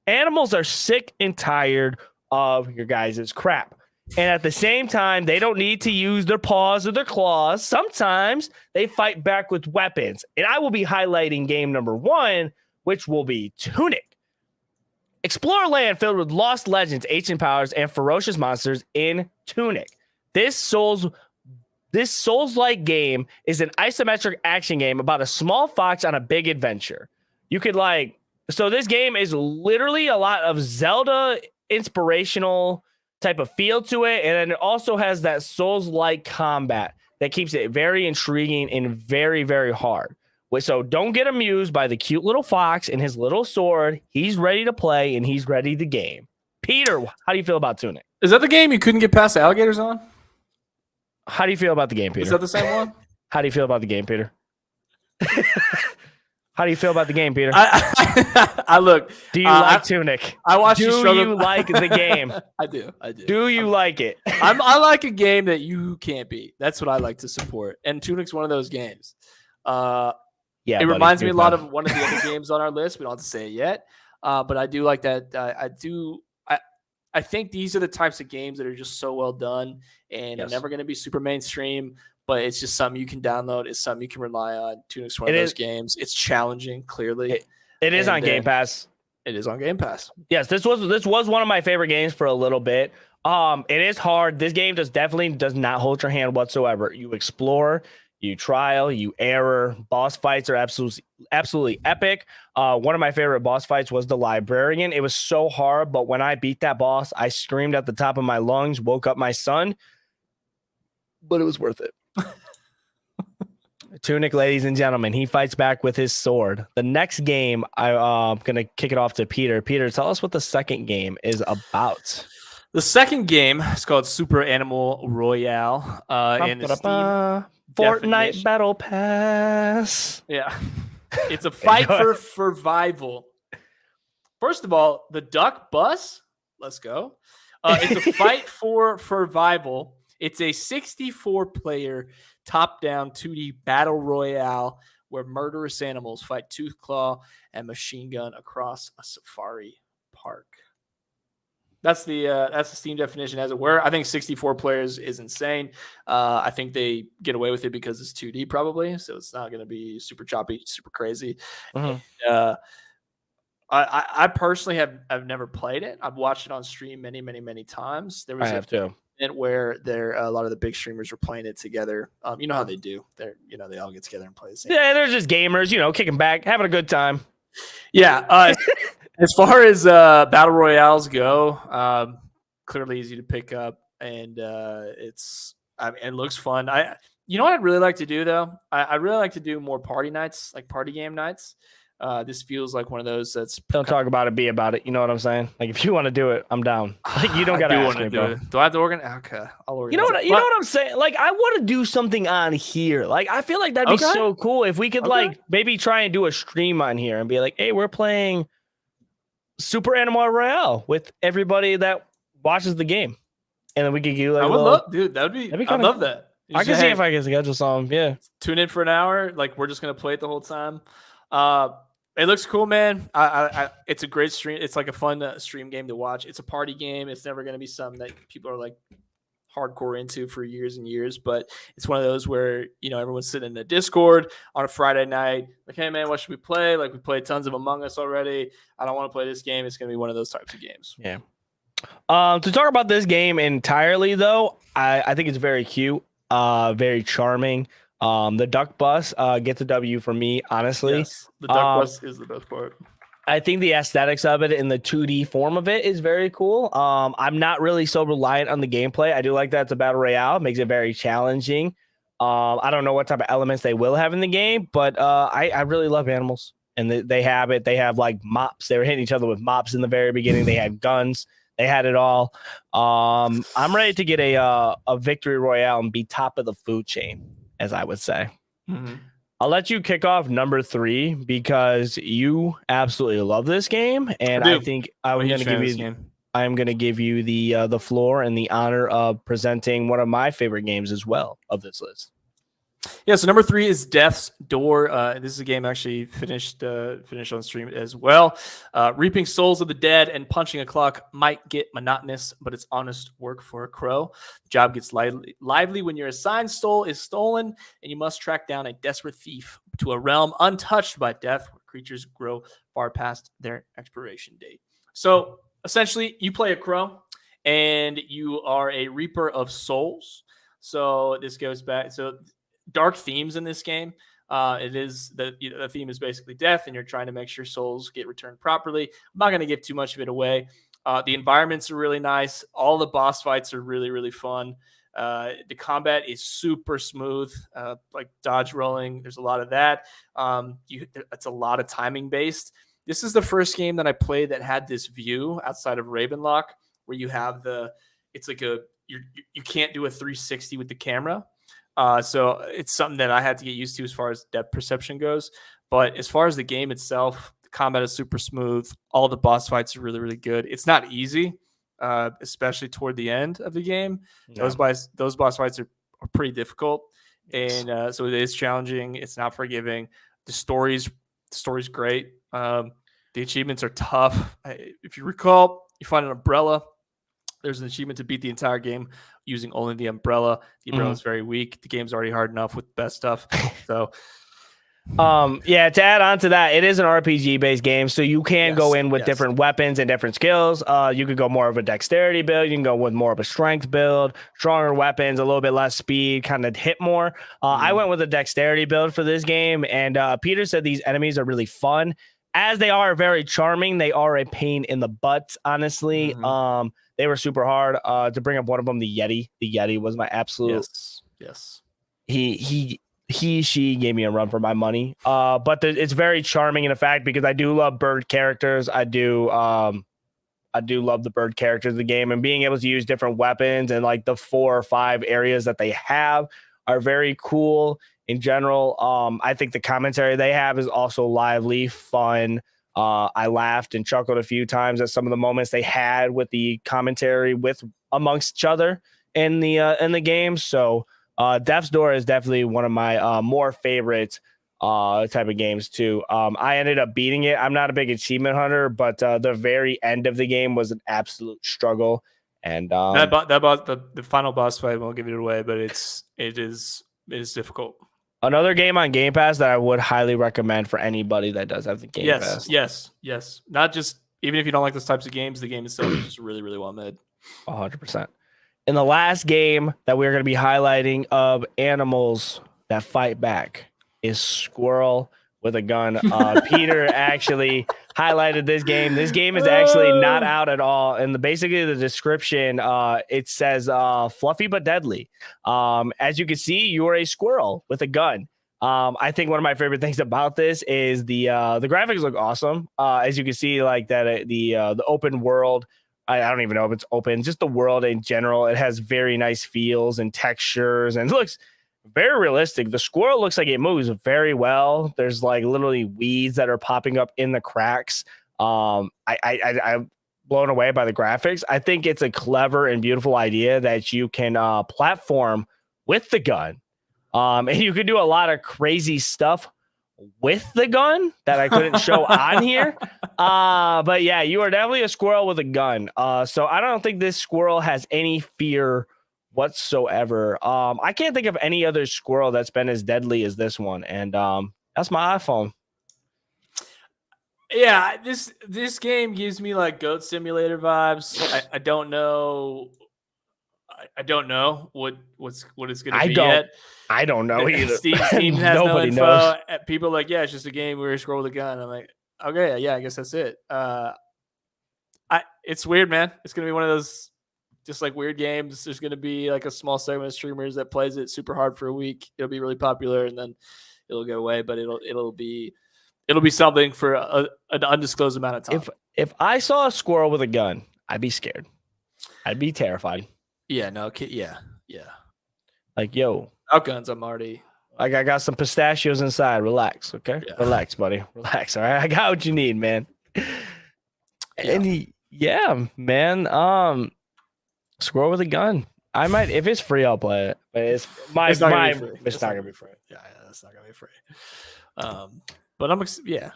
animals are sick and tired of your guys' crap. And at the same time, they don't need to use their paws or their claws. Sometimes they fight back with weapons. And I will be highlighting game number 1, which will be Tunic. Explore a land filled with lost legends, ancient powers, and ferocious monsters in Tunic. This Souls-like game is an isometric action game about a small fox on a big adventure. You could So this game is literally a lot of Zelda inspirational type of feel to it. And then it also has that Souls-like combat that keeps it very intriguing and very, very hard. So don't get amused by the cute little fox and his little sword. He's ready to play and he's ready to game. Peter, how do you feel about Tunic? Is that the game you couldn't get past the alligators on? How do you feel about the game, Peter? Is that the same one? How do you feel about the game, Peter? How do you feel about the game, Peter? I look. Do you like Tunic? I watched you struggle. Do you like the game? I do. Do you like it? I like a game that you can't beat. That's what I like to support. And Tunic's one of those games. It reminds me a lot of one of the other games on our list. We don't have to say it yet. But I do like that. I think these are the types of games that are just so well done and are never going to be super mainstream. But it's just something you can download. It's something you can rely on. Tunic's one of those games. It's challenging, clearly. It is on Game Pass. It is on Game Pass. Yes, this was one of my favorite games for a little bit. It is hard. This game definitely does not hold your hand whatsoever. You explore, you trial, you error. Boss fights are absolutely epic. One of my favorite boss fights was the librarian. It was so hard, but when I beat that boss, I screamed at the top of my lungs, woke up my son. But it was worth it. Tunic, ladies and gentlemen, he fights back with his sword. The next game, I'm going to kick it off to Peter. Peter, tell us what the second game is about. The second game is called Super Animal Royale. In the Steam Fortnite Battle Pass. Yeah. It's a fight for survival. First of all, the duck bus. Let's go. It's a fight for survival. It's a 64-player top-down 2D battle royale where murderous animals fight tooth, claw, and machine gun across a safari park. That's the Steam definition, as it were. I think 64 players is insane. I think they get away with it because it's 2D probably, so it's not going to be super choppy, super crazy. Mm-hmm. I personally have never played it. I've watched it on stream many, many, many times. There was where a lot of the big streamers were playing it together. You know how they do. They all get together and play the same. Yeah, they're just gamers, kicking back, having a good time. Yeah. As far as battle royales go, clearly easy to pick up, and it looks fun. You know what I'd really like to do though? I really like to do more party nights, like party game nights. This feels like one of those that's don't talk about it, be about it. You know what I'm saying? Like if you want to do it, I'm down. Like you don't got to ask me, bro. Do I have to organize? Okay, I'll organize. You know what I'm saying? Like I want to do something on here. Like I feel like that'd be so cool if we could like maybe try and do a stream on here and be like, hey, we're playing Super Animal Royale with everybody that watches the game, and then we could do like. I would love, dude. That'd be I love that. I can see if I can schedule something. Yeah, tune in for an hour. Like we're just gonna play it the whole time. It looks cool, man. It's a great stream. It's like a fun stream game to watch. It's a party game. It's never going to be something that people are like hardcore into for years and years, but it's one of those where, everyone's sitting in the Discord on a Friday night, like, hey man, what should we play? Like, we played tons of Among Us already. I don't want to play this game. It's going to be one of those types of games. Yeah. To talk about this game entirely, though, I think it's very cute, very charming. The duck bus gets a W for me, honestly. Yes, the duck bus is the best part. I think the aesthetics of it and the 2D form of it is very cool. I'm not really so reliant on the gameplay. I do like that it's a battle royale. It makes it very challenging. I don't know what type of elements they will have in the game, but I really love animals. And they have it. They have like mops. They were hitting each other with mops in the very beginning. They had guns. They had it all. I'm ready to get a victory royale and be top of the food chain, as I would say. Mm-hmm. I'll let you kick off number 3 because you absolutely love this game, and I think I'm going to give you the floor and the honor of presenting one of my favorite games as well of this list. Yeah, so number 3 is Death's Door. This is a game actually finished on stream as well. Reaping souls of the dead and punching a clock might get monotonous, but it's honest work for a crow. The job gets lively when your assigned soul is stolen, and you must track down a desperate thief to a realm untouched by death, where creatures grow far past their expiration date. So essentially, you play a crow, and you are a reaper of souls. So this goes back. So dark themes in this game. It is the theme is basically death, and you're trying to make sure souls get returned properly. I'm not going to give too much of it away. The environments are really nice. All the boss fights are really, really fun. The combat is super smooth, like dodge rolling. There's a lot of that. It's a lot of timing based. This is the first game that I played that had this view outside of Ravenlock, where you have you can't do a 360 with the camera. So it's something that I had to get used to as far as depth perception goes. But as far as the game itself, the combat is super smooth. All the boss fights are really, really good. It's not easy, especially toward the end of the game. Yeah. Those boss fights are pretty difficult. And so it is challenging. It's not forgiving. The story's great. The achievements are tough. If you recall, you find an umbrella. There's an achievement to beat the entire game using only the umbrella. The umbrella is very weak. The game's already hard enough with the best stuff. So, yeah, to add on to that, it is an RPG based game, so you can go in with different weapons and different skills. You could go more of a dexterity build. You can go with more of a strength build, stronger weapons, a little bit less speed, kind of hit more. I went with a dexterity build for this game, and Pieter said these enemies are really fun. As they are very charming, they are a pain in the butt, honestly. They were super hard. To bring up one of them, the Yeti. The Yeti was my absolute. Yes. She gave me a run for my money. But it's very charming in effect because I do love bird characters. I do love the bird characters of the game, and being able to use different weapons and like the 4 or 5 areas that they have are very cool in general. I think the commentary they have is also lively, fun. I laughed and chuckled a few times at some of the moments they had with the commentary amongst each other in the game. So Death's Door is definitely one of my more favorite type of games too. I ended up beating it. I'm not a big achievement hunter, but the very end of the game was an absolute struggle. And the final boss fight, won't give it away, but it is difficult. Another game on Game Pass that I would highly recommend for anybody that does have the Game Pass. Yes. Not just, even if you don't like those types of games, the game itself is just really, really well made. 100%. In the last game that we're going to be highlighting of animals that fight back is Squirrel with a Gun. Pieter actually highlighted this game. This game is actually not out at all. And basically the description, it says fluffy but deadly. As you can see, you are a squirrel with a gun. I think one of my favorite things about this is the graphics look awesome. As you can see, like that the open world. I don't even know if it's open. Just the world in general, it has very nice feels and textures, and it looks very realistic. The squirrel looks like it moves very well. There's like literally weeds that are popping up in the cracks. I'm blown away by the graphics. I think it's a clever and beautiful idea that you can platform with the gun. And you could do a lot of crazy stuff with the gun that I couldn't show on here. But yeah, you are definitely a squirrel with a gun. So I don't think this squirrel has any fear whatsoever. I can't think of any other squirrel that's been as deadly as this one, and that's my iPhone. Yeah, this game gives me like Goat Simulator vibes. I don't know. I don't know what it's going to be yet. I don't know either. Steam has Nobody no info. knows. People are like, yeah, it's just a game where you scroll with a gun. I'm like, okay, yeah, I guess that's it. It's weird, man. It's going to be one of those just like weird games. There's going to be like a small segment of streamers that plays it super hard for a week. It'll be really popular and then it'll go away, but it'll be something for an undisclosed amount of time. If I saw a squirrel with a gun, I'd be scared. I'd be terrified. Yeah, no, yeah. Like, yo, out guns, I'm already. Like, I got some pistachios inside. Relax, okay? Yeah. Relax, buddy. Relax, all right? I got what you need, man. Yeah. Man. Squirrel with a gun. I might, if it's free, I'll play it. But it's not gonna be free. Yeah, it's not gonna be free. But I'm excited.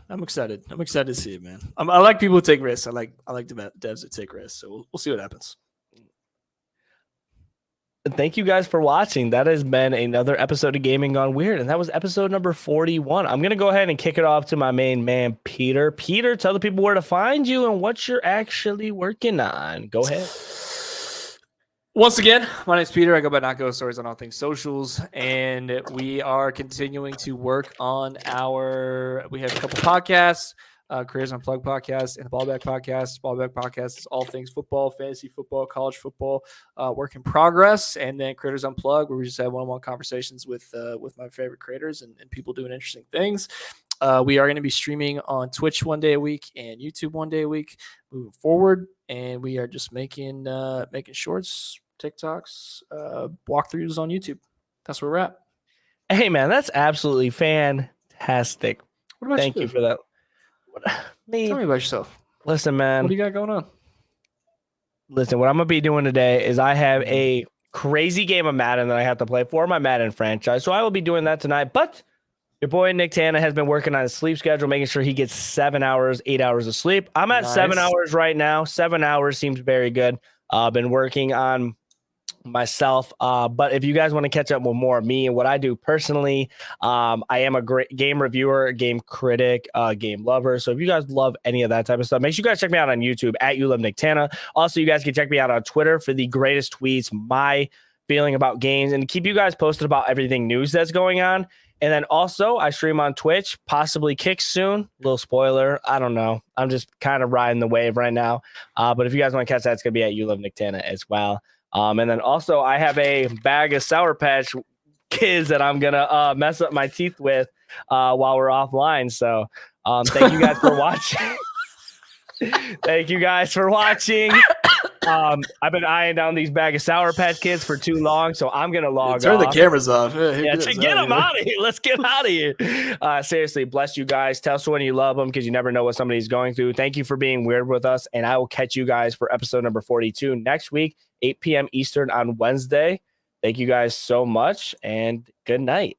I'm excited to see it, man. I like people who take risks. I like the devs that take risks. So we'll see what happens. Thank you guys for watching. That has been another episode of Gaming Gone Weird, and that was episode number 41. I'm going to go ahead and kick it off to my main man, Pieter. Pieter, tell the people where to find you and what you're actually working on. Go ahead. Once again, my name's Pieter. I go by Not Ghost Stories on all things socials, and we are continuing to work on we have a couple podcasts. Careers Unplugged podcast and the Ballback podcast. Ballback podcast is all things football, fantasy football, college football, work in progress. And then Creators Unplugged, where we just have one-on-one conversations with my favorite creators and people doing interesting things. We are going to be streaming on Twitch one day a week and YouTube one day a week moving forward. And we are just making shorts, TikToks, walkthroughs on YouTube. That's where we're at. Hey, man, that's absolutely fantastic. Thank you for that. Tell me about yourself. Listen, man. What do you got going on? Listen, what I'm going to be doing today is I have a crazy game of Madden that I have to play for my Madden franchise. So I will be doing that tonight. But your boy Nicktana has been working on his sleep schedule, making sure he gets 7 hours, 8 hours of sleep. I'm at 7 hours right now. 7 hours seems very good. I've been working on myself. But if you guys want to catch up with more of me and what I do personally, I am a great game reviewer, game critic, game lover. So if you guys love any of that type of stuff, make sure you guys check me out on YouTube at YouLoveNicktana. Also, you guys can check me out on Twitter for the greatest tweets, my feeling about games, and keep you guys posted about everything news that's going on. And then also I stream on Twitch, possibly Kick soon. Little spoiler. I don't know. I'm just kind of riding the wave right now. But if you guys want to catch that, it's going to be at YouLoveNicktana as well. And then also I have a bag of Sour Patch Kids that I'm going to mess up my teeth with while we're offline. So thank you guys for watching. Thank you guys for watching. I've been eyeing down these bag of Sour Patch Kids for too long, so I'm going to log off. Turn the cameras off. Yeah, to get them out of here. Let's get out of here. Seriously, bless you guys. Tell someone you love them because you never know what somebody's going through. Thank you for being weird with us, and I will catch you guys for episode number 42 next week, 8 p.m. Eastern on Wednesday. Thank you guys so much, and good night.